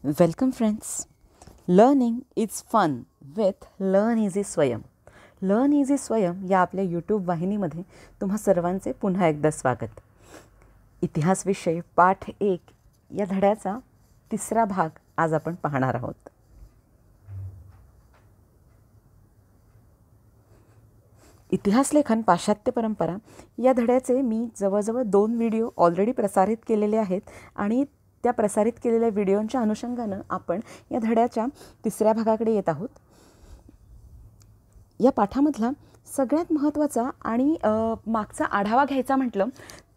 Welcome friends. Learning is fun with learn easy Swayam. Learn easy Swayam या आपल्या YouTube वाहिनीमध्ये तुम्हा सर्वांचे पुन्हा एकदा स्वागत. इतिहास विषय पाठ 1 या धड्याचा तिसरा भाग आज आपण पाहणार आहोत. इतिहास लेखन पाश्चात्य परंपरा या धड्याचे मी जवळजवळ 2 व्हिडिओ ऑलरेडी प्रसारित केलेले आहेत आणि त्या प्रसारित केलेल्या व्हिडिओंच्या अनुषंगानं आपण या धड्याच्या तिसऱ्या भागाकडे येत आहोत. या पाठामधला सगळ्यात महत्त्वाचा आणि मागचा आढावा घ्यायचा म्हटलं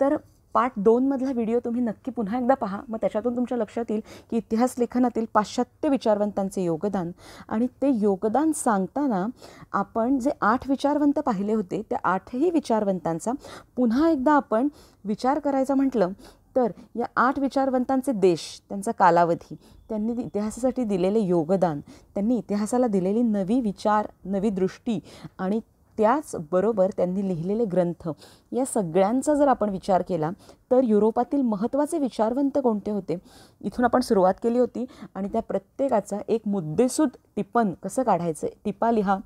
तर पाठ 2 मधला व्हिडिओ तुम्ही नक्की पुन्हा एकदा पहा. मग त्याच्यातून तुमच्या लक्षात येईल की इतिहास लेखनातील पाश्चात्य विचारवंतांचे योगदान आणि ते योगदान सांगताना आपण जे 8 विचारवंत पाहिले होते त्या 8ही विचारवंतांचा पुन्हा एकदा आपण विचार करायचा म्हटलं तर या 8 विचारवंतांचे देश, त्यांचा कालावधी, त्यांनी इतिहासासाठी दिलेले योगदान, त्यांनी इतिहासाला दिलेली नवी विचार, नवी दृष्टी आणि त्याचबरोबर त्यांनी लिहिलेले ग्रंथ या सगळ्यांचा जर आपण विचार केला तर युरोपातील महत्त्वाचे विचारवंत कोणते होते इथून आपण सुरुवात केली होती आणि त्या प्रत्येकाचा एक मुद्देसूद टिपण कसं काढायचं, टिपा लिहा,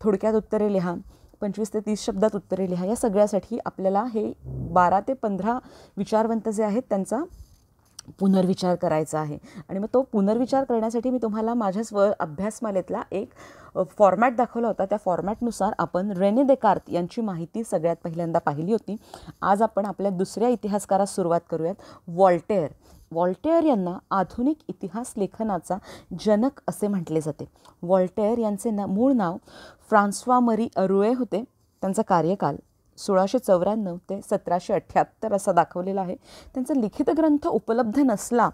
थोडक्यात उत्तरे लिहा, 25 ते 30 शब्दात उत्तरे लिहा. या सगळ्यासाठी आपल्याला हे 12 ते 15 विचारवंत जे आहेत त्यांचा पुनर्विचार करायचा आहे. आणि मग तो पुनर्विचार करण्यासाठी मी तुम्हाला माझ्या अभ्यासमालेतला एक फॉर्मॅट दाखवला होता. त्या फॉर्मॅटनुसार आपण रेने देकार्त यांची माहिती सगळ्यात पहिल्यांदा पाहिली होती. आज आपण आपल्या दुसऱ्या इतिहासकारास सुरुवात करूयात. वॉल्टेअर यांना आधुनिक इतिहास लेखनाचा जनक असे म्हटले जाते. वॉल्टेअर यांचे मूळ नाव फ्रान्स्वा मरी अरुए होते. त्यांचा कार्यकाल 1694 ते 1778 असा दाखवलेला आहे. त्यांचा लिखित ग्रंथ उपलब्ध नसला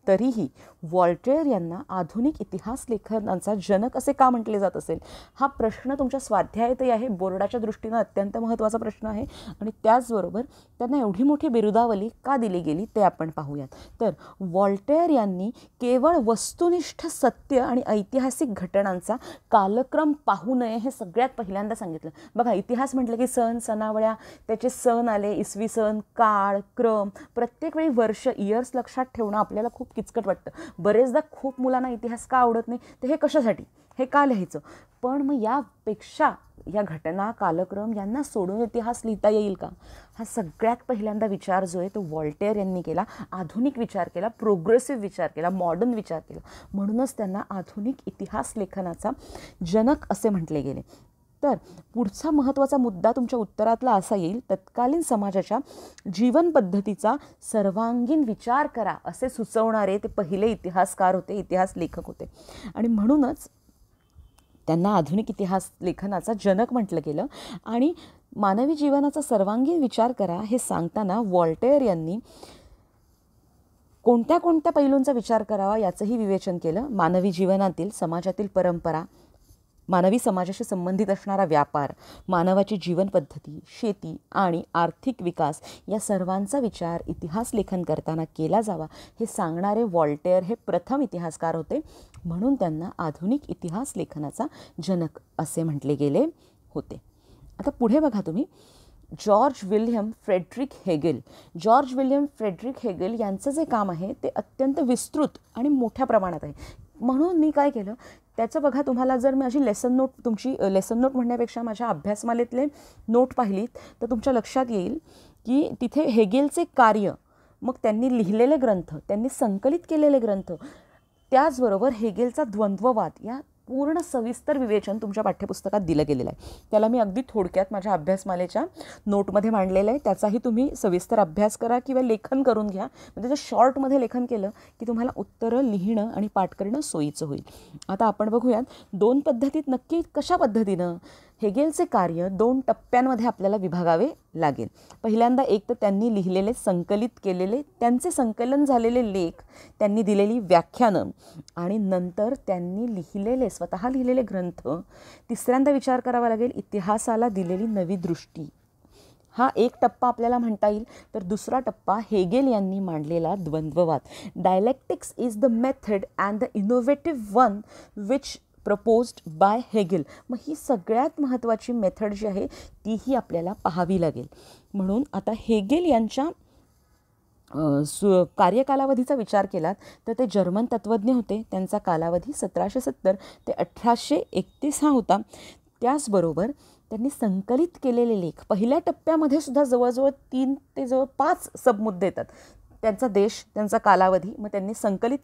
तरीही वॉल्टेअर यांना आधुनिक इतिहास लेखनाचा जनक असे का म्हटले जात असेल हा प्रश्न तुमच्या स्वाध्यायातही आहे. बोर्डाच्या दृष्टीनं अत्यंत महत्त्वाचा प्रश्न आहे आणि त्याचबरोबर त्यांना एवढी मोठी बिरुदावली का दिली गेली ते आपण पाहूयात. तर वॉल्टेअर यांनी केवळ वस्तुनिष्ठ सत्य आणि ऐतिहासिक घटनांचा कालक्रम पाहू नये हे सगळ्यात पहिल्यांदा सांगितलं. बघा, इतिहास म्हटलं की सण सणावळ्या, त्याचे सण आले, इसवी सन, काळ, क्रम, प्रत्येक वेळी वर्ष, इयर्स लक्षात ठेवणं आपल्याला खूप किचकट वाटतं. बरेचदा खूप मुलांना इतिहास का आवडत नाही, तर हे कशासाठी, हे का लिहायचं. पण मग यापेक्षा या घटना, कालक्रम यांना सोडून इतिहास लिहिता येईल का हा सगळ्यात पहिल्यांदा विचार जो आहे तो वॉल्टेअर यांनी केला. आधुनिक विचार केला, प्रोग्रेसिव्ह विचार केला, मॉडर्न विचार केला. म्हणूनच त्यांना आधुनिक इतिहास लेखनाचा जनक असे म्हटले गेले. तर पुढचा महत्त्वाचा मुद्दा तुमच्या उत्तरातला असा येईल, तत्कालीन समाजाच्या जीवन पद्धतीचा सर्वांगीण विचार करा असे सुचवणारे ते पहिले इतिहासकार होते, इतिहास लेखक होते. आणि म्हणूनच त्यांना आधुनिक इतिहास लेखनाचा जनक म्हटलं गेलं. आणि मानवी जीवनाचा सर्वांगीण विचार करा हे सांगताना वॉल्टेअर यांनी कोणत्या कोणत्या पैलूंचा विचार करावा याचंही विवेचन केलं. मानवी जीवनातील, समाजातील परंपरा, मानवी समाजाशी संबंधित असणारा व्यापार, मानवाची जीवन पद्धती, शेती आणि आर्थिक विकास या सर्वांचा विचार इतिहास लेखन करताना केला जावा हे सांगणारे वॉल्टेअर हे प्रथम इतिहासकार होते. म्हणून त्यांना आधुनिक इतिहास लेखनाचा जनक असे म्हटले गेले होते. आता पुढे बघा तुम्ही, जॉर्ज विल्यम फ्रेडरिक हेगेल यांचं जे काम आहे ते अत्यंत विस्तृत आणि मोठ्या प्रमाणात आहे. म्हणून मी काय केलं, त्याचं बघा, तुम्हाला जर माझी तुमची लेसन नोट म्हणण्यापेक्षा माझ्या अभ्यासमालेतले नोट पाहिलीत तर तुमच्या लक्षात येईल की तिथे हेगेलचे कार्य, मग त्यांनी लिहिलेले ग्रंथ, त्यांनी संकलित केलेले ग्रंथ, त्याचबरोबर हेगेलचा द्वंद्ववाद या पूर्ण सविस्तर विवेचन तुमच्या पाठ्यपुस्तकात दिलं गेलेलं आहे. त्याला मी अगदी थोडक्यात माझ्या अभ्यासमालेच्या नोटमध्ये मांडलेलं आहे. त्याचाही तुम्ही सविस्तर अभ्यास करा किंवा लेखन करून घ्या. म्हणजे जर शॉर्टमध्ये लेखन केलं की तुम्हाला उत्तरं लिहिणं आणि पाठ करणं सोयीचं होईल. आता आपण बघूयात 2 पद्धतीत नक्की कशा पद्धतीनं हेगेलचे कार्य 2 टप्प्यांमध्ये आपल्याला विभागावे लागेल. पहिल्यांदा एक तर त्यांनी लिहिलेले, संकलित केलेले, त्यांचे संकलन झालेले लेख, त्यांनी दिलेली व्याख्यानं आणि नंतर त्यांनी लिहिलेले, स्वतः लिहिलेले ग्रंथ. तिसऱ्यांदा विचार करावा लागेल इतिहासाला दिलेली नवी दृष्टी. हा एक टप्पा आपल्याला म्हणता येईल. तर दुसरा टप्पा हेगेल यांनी मांडलेला द्वंद्ववाद. Dialectics is the method and the innovative one which proposed by Hegel. मग ही सगळ्यात महत्त्वाची मेथड जी आहे तीही आपल्याला पाहावी लागेल. म्हणून आता हेगेल यांच्या कार्यकालावधीचा विचार केलात तर ते जर्मन तत्त्वज्ञ होते. त्यांचा कालावधी 1770 ते 1831 हा होता. त्याचबरोबर त्यांनी संकलित केलेले लेख पहिल्या टप्प्यामध्ये सुद्धा जवळजवळ 3 ते जवळ 5 सबमुद्दे येतात. त्यांचा देश, त्यांचा कालावधी, मग त्यांनी संकलित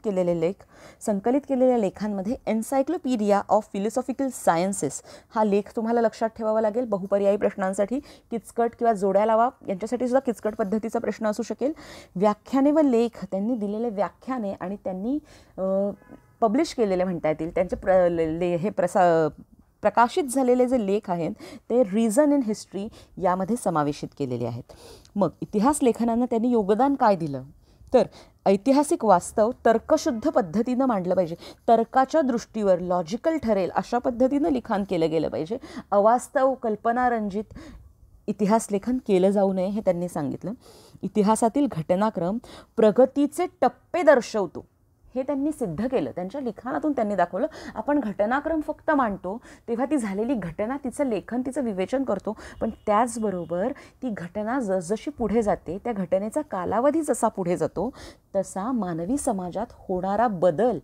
केलेल्या लेखांमध्ये एन्सायक्लोपीडिया ऑफ फिलॉसॉफिकल सायन्सेस हा लेख तुम्हाला लक्षात ठेवावा लागेल. बहुपर्यायी प्रश्नांसाठी किचकट किंवा जोड्या लावा यांच्यासाठी सुद्धा किचकट पद्धतीचा प्रश्न असू शकेल. व्याख्याने व लेख, त्यांनी दिलेले व्याख्याने आणि त्यांनी पब्लिश केलेले म्हणता येतील त्यांचे प्रकाशित झालेले जे लेख आहेत ते रिझन इन हिस्ट्री यामध्ये समावेशित केलेले आहेत. मग इतिहास लेखनानं त्यांनी योगदान काय दिलं तर ऐतिहासिक वास्तव तर्कशुद्ध पद्धतीनं मांडलं पाहिजे. तर्काच्या दृष्टीवर लॉजिकल ठरेल अशा पद्धतीनं लिखाण केलं गेलं पाहिजे. अवास्तव कल्पनारंजित इतिहास लेखन केलं जाऊ नये हे त्यांनी सांगितलं. इतिहासातील घटनाक्रम प्रगतीचे टप्पे दर्शवतो हे त्यांनी सिद्ध केलं. त्यांच्या लिखाणातून त्यांनी दाखवलं आपण घटनाक्रम फक्त मांडतो तेव्हा ती झालेली घटना, तिचं लेखन, तिचं विवेचन करतो, पण त्याचबरोबर ती घटना जसजशी पुढे जाते, त्या घटनेचा कालावधी जसा पुढे जातो तसा मानवी समाजात होणारा बदल,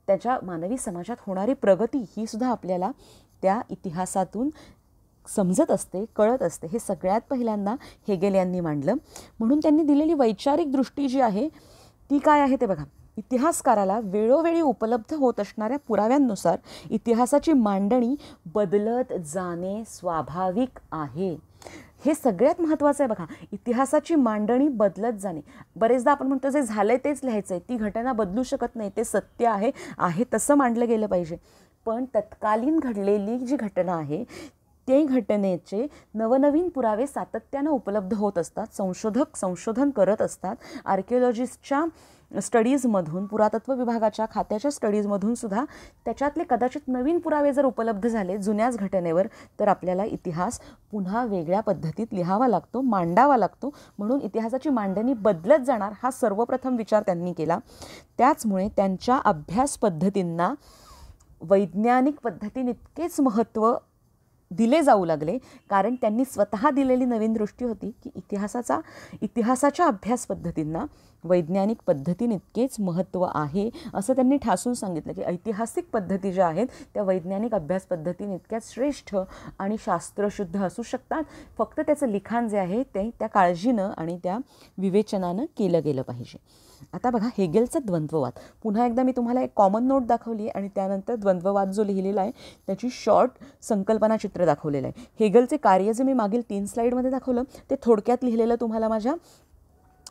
त्याच्या मानवी समाजात होणारी प्रगती ही सुद्धा आपल्याला त्या इतिहासातून समजत असते, कळत असते. हे सगळ्यात पहिल्यांदा हेगेल यांनी मांडलं. म्हणून त्यांनी दिलेली वैचारिक दृष्टी जी आहे ती काय आहे ते बघा. इतिहासकाराला वेळोवेळी उपलब्ध होत असणाऱ्या पुराव्यांनुसार इतिहासाची मांडणी बदलत जाणे स्वाभाविक आहे. हे सगळ्यात महत्त्वाचं आहे बघा. इतिहासाची मांडणी बदलत जाणे. बरेचदा आपण म्हणतो जे झालंय तेच लिहायचं आहे, ती घटना बदलू शकत नाही, ते सत्य आहे तसं मांडलं गेलं पाहिजे. पण तत्कालीन घडलेली जी घटना आहे ते घटनेचे नवनवीन पुरावे सातत्यानं उपलब्ध होत असतात. संशोधक संशोधन करत असतात. आर्किओलॉजिस्टच्या स्टडीजमधून, पुरातत्व विभागाच्या खात्याच्या स्टडीजमधून सुद्धा त्याच्यातले कदाचित नवीन पुरावे जर उपलब्ध झाले जुन्याच घटनेवर तर आपल्याला इतिहास पुन्हा वेगळ्या पद्धतीत लिहावा लागतो, मांडावा लागतो. म्हणून इतिहासाची मांडणी बदलत जाणार हा सर्वप्रथम विचार त्यांनी केला. त्याचमुळे त्यांच्या अभ्यास पद्धतींना वैज्ञानिक पद्धतीइतकेच महत्त्व दिले जाऊ लागले, कारण त्यांनी स्वतः दिलेली नवीन दृष्टी होती की इतिहासाच्या अभ्यास पद्धतींना वैज्ञानिक पद्धतीइतकेच महत्त्व आहे असं त्यांनी ठासून सांगितलं की ऐतिहासिक पद्धती ज्या आहेत त्या वैज्ञानिक अभ्यास पद्धतीइतक्याच श्रेष्ठ आणि शास्त्रशुद्ध असू शकतात. फक्त त्याचं लिखाण जे आहे ते त्या काळजीनं आणि त्या विवेचनानं केलं गेलं पाहिजे. आता बघा हेगेलचा द्वंद्ववाद. पुन्हा एकदा मी तुम्हाला एक कॉमन नोट दाखवली आणि त्यानंतर द्वंद्ववाद जो लिहिलेला आहे त्याची शॉर्ट संकल्पना चित्र दाखवलेलं आहे. हेगेलचे कार्य जे मी मागील 3 स्लाईडमध्ये दाखवलं ते थोडक्यात लिहिलेलं तुम्हाला माझ्या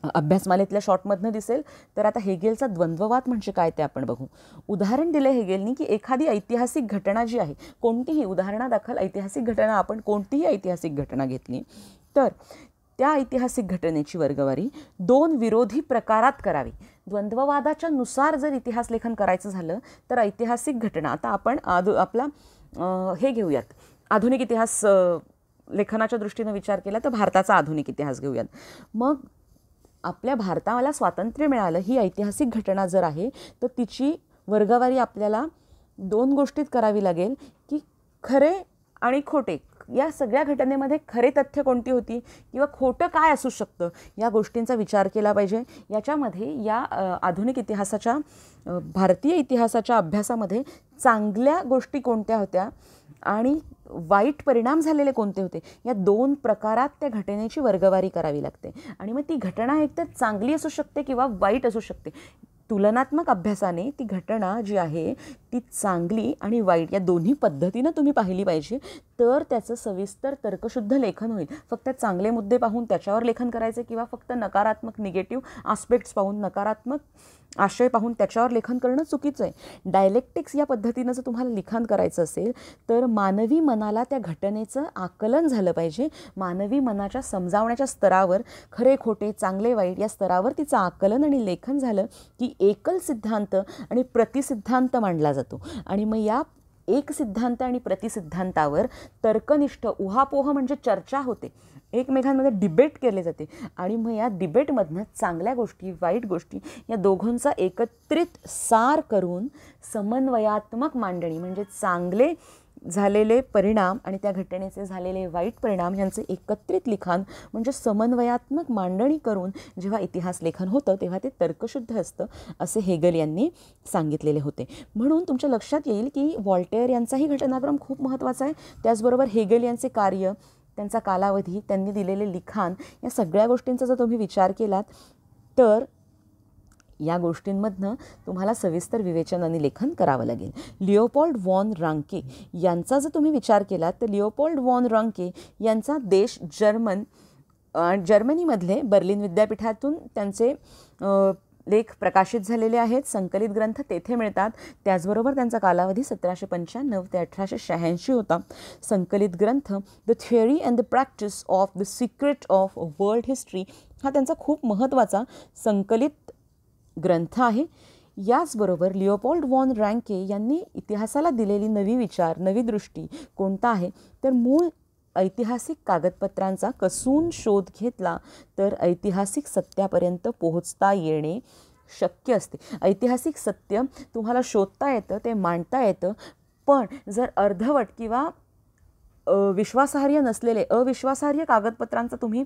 अभ्यासमालेतल्या शॉर्टमधनं दिसेल. तर आता हेगेलचा द्वंद्ववाद म्हणजे काय ते आपण बघू. उदाहरण दिलं हेगेलनी की एखादी ऐतिहासिक घटना जी आहे, कोणतीही उदाहरणादाखल ऐतिहासिक घटना, आपण कोणतीही ऐतिहासिक घटना घेतली तर त्या ऐतिहासिक घटनेची वर्गवारी 2 विरोधी प्रकारात करावी. द्वंद्ववादाच्या नुसार जर इतिहास लेखन करायचं झालं तर ऐतिहासिक घटना, आता आपण आपला हे घेऊयात, आधुनिक इतिहास लेखनाच्या दृष्टीनं विचार केला तर भारताचा आधुनिक इतिहास घेऊयात. मग आपल्या भारताला स्वातंत्र्य मिळालं ही ऐतिहासिक घटना जर आहे तर तिची वर्गवारी आपल्याला 2 गोष्टीत करावी लागेल की खरे आणि खोटे, या सगळ्या घटनेमध्ये खरे तथ्य कोणती होती किंवा खोटं काय असू शकतं या गोष्टींचा विचार केला पाहिजे. याच्यामध्ये या आधुनिक इतिहासाच्या, भारतीय इतिहासाच्या अभ्यासामध्ये चांगल्या गोष्टी कोणत्या होत्या आणि वाईट परिणाम झालेले कोणते होते या 2 प्रकारात त्या घटनेची वर्गवारी करावी लागते. आणि मग ती घटना एकतर चांगली असू शकते किंवा वाईट असू शकते. तुलनात्मक अभ्यासाने ती घटना जी आहे ती चांगली आणि वाईट या दोन्ही पद्धतीनं तुम्ही पाहिली पाहिजे, तर त्याचं सविस्तर तर्कशुद्ध लेखन होईल. फक्त चांगले मुद्दे पाहून त्याच्यावर लेखन करायचं किंवा फक्त नकारात्मक निगेटिव्ह आस्पेक्ट्स पाहून, नकारात्मक आशय पाहून त्याच्यावर लेखन करणं चुकीचं आहे. डायलेक्टिक्स या पद्धतीनं जर तुम्हाला लिखाण करायचं असेल तर मानवी मनाला त्या घटनेचं आकलन झालं पाहिजे. मानवी मनाच्या समजावण्याच्या स्तरावर खरे खोटे, चांगले वाईट या स्तरावर तिचं आकलन आणि लेखन झालं की एकल सिद्धांत आणि प्रतिसिद्धांत मांडला जातो. आणि मग या एक सिद्धांत आणि प्रतिसिद्धांतावर तर्कनिष्ठ उहापोह म्हणजे चर्चा होते, एकमेकांमध्ये डिबेट केले जाते. आणि मग या डिबेटमधनं चांगल्या गोष्टी, वाईट गोष्टी या दोघांचा एकत्रित सार करून समन्वयात्मक मांडणी म्हणजे चांगले झालेले परिणाम आणि त्या घटनेचे झालेले वाईट परिणाम यांचे एकत्रित लिखाण म्हणजे समन्वयात्मक मांडणी करून जेव्हा इतिहास लेखन होतं तेव्हा ते तर्कशुद्ध असतं असे हेगल यांनी सांगितलेले होते. म्हणून तुमच्या लक्षात येईल की व्हॉल्टेअर यांचाही घटनाक्रम खूप महत्त्वाचा आहे. त्याचबरोबर हेगल यांचे कार्य, त्यांचा कालावधी, त्यांनी दिलेले लिखाण या सगळ्या गोष्टींचा जर तुम्ही विचार केलात तर या गोष्टींमधनं तुम्हाला सविस्तर विवेचन आणि लेखन करावं लागेल. लिओपोल्ड वॉन रांके यांचा जर तुम्ही विचार केलात तर लिओपोल्ड वॉन रांके यांचा देश जर्मनीमधले बर्लिन विद्यापीठातून त्यांचे लेख प्रकाशित झालेले आहेत. संकलित ग्रंथ तेथे मिळतात. त्याचबरोबर त्यांचा कालावधी 1795 ते 1886 होता. संकलित ग्रंथ the theory and the practice of the secret of world history हा त्यांचा खूप महत्त्वाचा संकलित ग्रंथ आहे. याचबरोबर लिओपोल्ड वॉन रांके यांनी इतिहासाला दिलेली नवी विचार, नवी दृष्टी कोणता आहे तर मूळ ऐतिहासिक कागदपत्रांचा कसून शोध घेतला तर ऐतिहासिक सत्यापर्यंत पोहोचता येणे शक्य असते. ऐतिहासिक सत्य तुम्हाला शोधता येतं, ते मांडता येतं, पण जर अर्धवट किंवा विश्वासार्ह नसलेले अविश्वासार्ह कागदपत्रांचा तुम्ही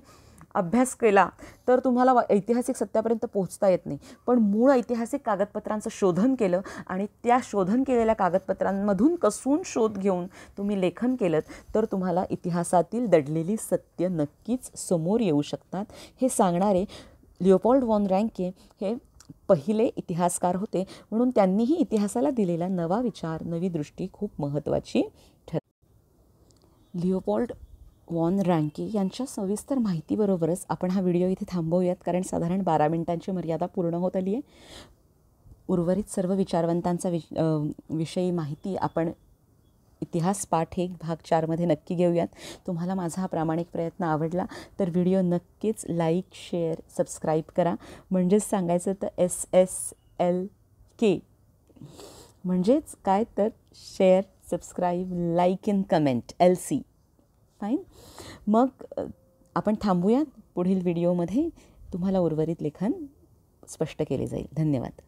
अभ्यास केला तर तुम्हाला ऐतिहासिक सत्यापर्यंत पोहोचता येत नाही. पण मूळ ऐतिहासिक कागदपत्रांचं शोधन केलं आणि त्या शोधन केलेल्या कागदपत्रांमधून कसून शोध घेऊन तुम्ही लेखन केलं तर तुम्हाला इतिहासातील दडलेली सत्य नक्कीच समोर येऊ शकतात. हे सांगणारे लिओपोल्ड वॉन रांके हे पहिले इतिहासकार होते. म्हणून त्यांनीही इतिहासाला दिलेला नवा विचार, नवी दृष्टी खूप महत्त्वाची ठरते. लिओपोल्ड वॉन रांके यांच्या सविस्तर माहितीबरोबरच आपण हा व्हिडिओ इथे थांबवूयात, कारण साधारण 12 मिनिटांची मर्यादा पूर्ण होत आली आहे. उर्वरित सर्व विचारवंतांचा विषयी माहिती आपण इतिहास पाठ 1 भाग 4 नक्की घेऊयात. तुम्हाला माझा हा प्रामाणिक प्रयत्न आवडला तर व्हिडिओ नक्कीच लाईक, शेअर, सबस्क्राईब करा. म्हणजेच सांगायचं तर SSLK म्हणजेच काय तर share, subscribe, like in comment LC. Fine. मग आपण थांबूयात. पुढील व्हिडिओमध्ये तुम्हाला उर्वरित लेखन स्पष्ट केले जाईल. धन्यवाद.